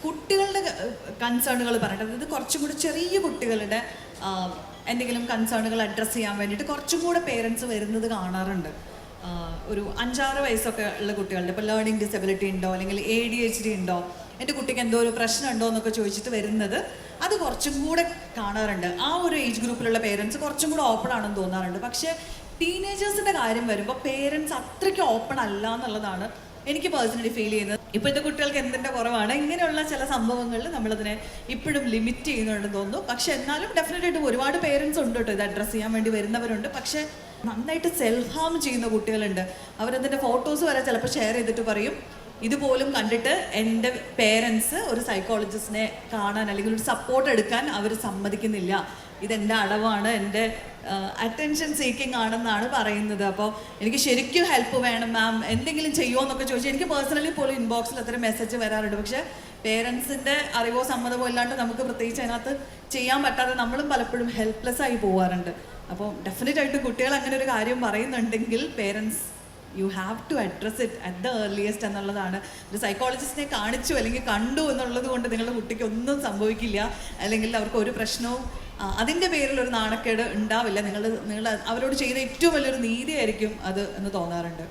കുട്ടികളുടെ കൺസേണുകൾ പറഞ്ഞിട്ട്, ഇത് കുറച്ചും കൂടി ചെറിയ കുട്ടികളുടെ എന്തെങ്കിലും കൺസേണുകൾ അഡ്രസ്സ് ചെയ്യാൻ വേണ്ടിയിട്ട് കുറച്ചും കൂടെ പേരൻസ് വരുന്നത് കാണാറുണ്ട്. ഒരു 5-6 വയസ്സൊക്കെ ഉള്ള കുട്ടികളുടെ, ഇപ്പോൾ ലേണിംഗ് ഡിസബിലിറ്റി ഉണ്ടോ അല്ലെങ്കിൽ ADHD ഉണ്ടോ, എൻ്റെ കുട്ടിക്ക് എന്തോ ഒരു പ്രശ്നം ഉണ്ടോ എന്നൊക്കെ ചോദിച്ചിട്ട് വരുന്നത് അത് കുറച്ചും കൂടെ കാണാറുണ്ട്. ആ ഒരു ഏജ് ഗ്രൂപ്പിലുള്ള പേരൻസ് കുറച്ചും കൂടെ ഓപ്പൺ ആണെന്ന് തോന്നാറുണ്ട്. പക്ഷേ ടീനേജേഴ്സിൻ്റെ കാര്യം വരുമ്പോൾ പേരൻസ് അത്രയ്ക്ക് ഓപ്പൺ അല്ല എന്നുള്ളതാണ് എനിക്ക് പേഴ്സണലി ഫീൽ ചെയ്യുന്നത്. ഇപ്പോഴത്തെ കുട്ടികൾക്ക് എന്തിൻ്റെ കുറവാണ്, ഇങ്ങനെയുള്ള ചില സംഭവങ്ങളിൽ നമ്മളതിനെ ഇപ്പോഴും ലിമിറ്റ് ചെയ്യുന്നുണ്ടെന്ന് തോന്നുന്നു. പക്ഷെ എന്നാലും ഡെഫിനറ്റായിട്ടും ഒരുപാട് പേരൻസ് ഉണ്ട് കേട്ടോ, ഇത് അഡ്രസ്സ് ചെയ്യാൻ വേണ്ടി വരുന്നവരുണ്ട്. പക്ഷേ നന്നായിട്ട് സെൽഫ് ഹാം ചെയ്യുന്ന കുട്ടികളുണ്ട്. അവരതിൻ്റെ ഫോട്ടോസ് വരെ ചിലപ്പോൾ ഷെയർ ചെയ്തിട്ട് പറയും, ഇതുപോലും കണ്ടിട്ട് എൻ്റെ പേരൻസ് ഒരു സൈക്കോളജിസ്റ്റിനെ കാണാൻ അല്ലെങ്കിൽ ഒരു സപ്പോർട്ട് എടുക്കാൻ അവർ സമ്മതിക്കുന്നില്ല, ഇതെൻ്റെ അടവാണ്, എൻ്റെ അറ്റൻഷൻ സീക്കിംഗ് ആണെന്നാണ് പറയുന്നത്. അപ്പോൾ എനിക്ക് ശരിക്കും ഹെൽപ്പ് വേണം മാം, എന്തെങ്കിലും ചെയ്യുമോ എന്നൊക്കെ ചോദിച്ചാൽ എനിക്ക് പേഴ്സണലി പോലും ഇൻബോക്സിൽ അത്ര മെസ്സേജ് വരാറുണ്ട്. പക്ഷേ പേരൻസിൻ്റെ അറിവോ സമ്മതമോ ഇല്ലാണ്ട് നമുക്ക് പ്രത്യേകിച്ച് അതിനകത്ത് ചെയ്യാൻ പറ്റാതെ നമ്മളും പലപ്പോഴും ഹെൽപ്ലെസ് ആയി പോകാറുണ്ട്. അപ്പോൾ ഡെഫിനറ്റായിട്ട് കുട്ടികൾ അങ്ങനെ ഒരു കാര്യം പറയുന്നുണ്ടെങ്കിൽ parents you have to address it at the earliest എന്നുള്ളതാണ്. ഒരു സൈക്കോളജിസ്റ്റിനെ കാണിച്ചു അല്ലെങ്കിൽ കണ്ടു എന്നുള്ളത് കൊണ്ട് നിങ്ങളുടെ കുട്ടിക്ക് ഒന്നും സംഭവിക്കില്ല, അല്ലെങ്കിൽ അവർക്ക് ഒരു പ്രശ്നവും അതിൻ്റെ പേരിൽ ഒരു നാണക്കേട് ഉണ്ടാവില്ല. നിങ്ങൾ അവരോട് ചെയ്ത ഏറ്റവും വലിയൊരു നീതിയായിരിക്കും അത് എന്ന് തോന്നാറുണ്ട്.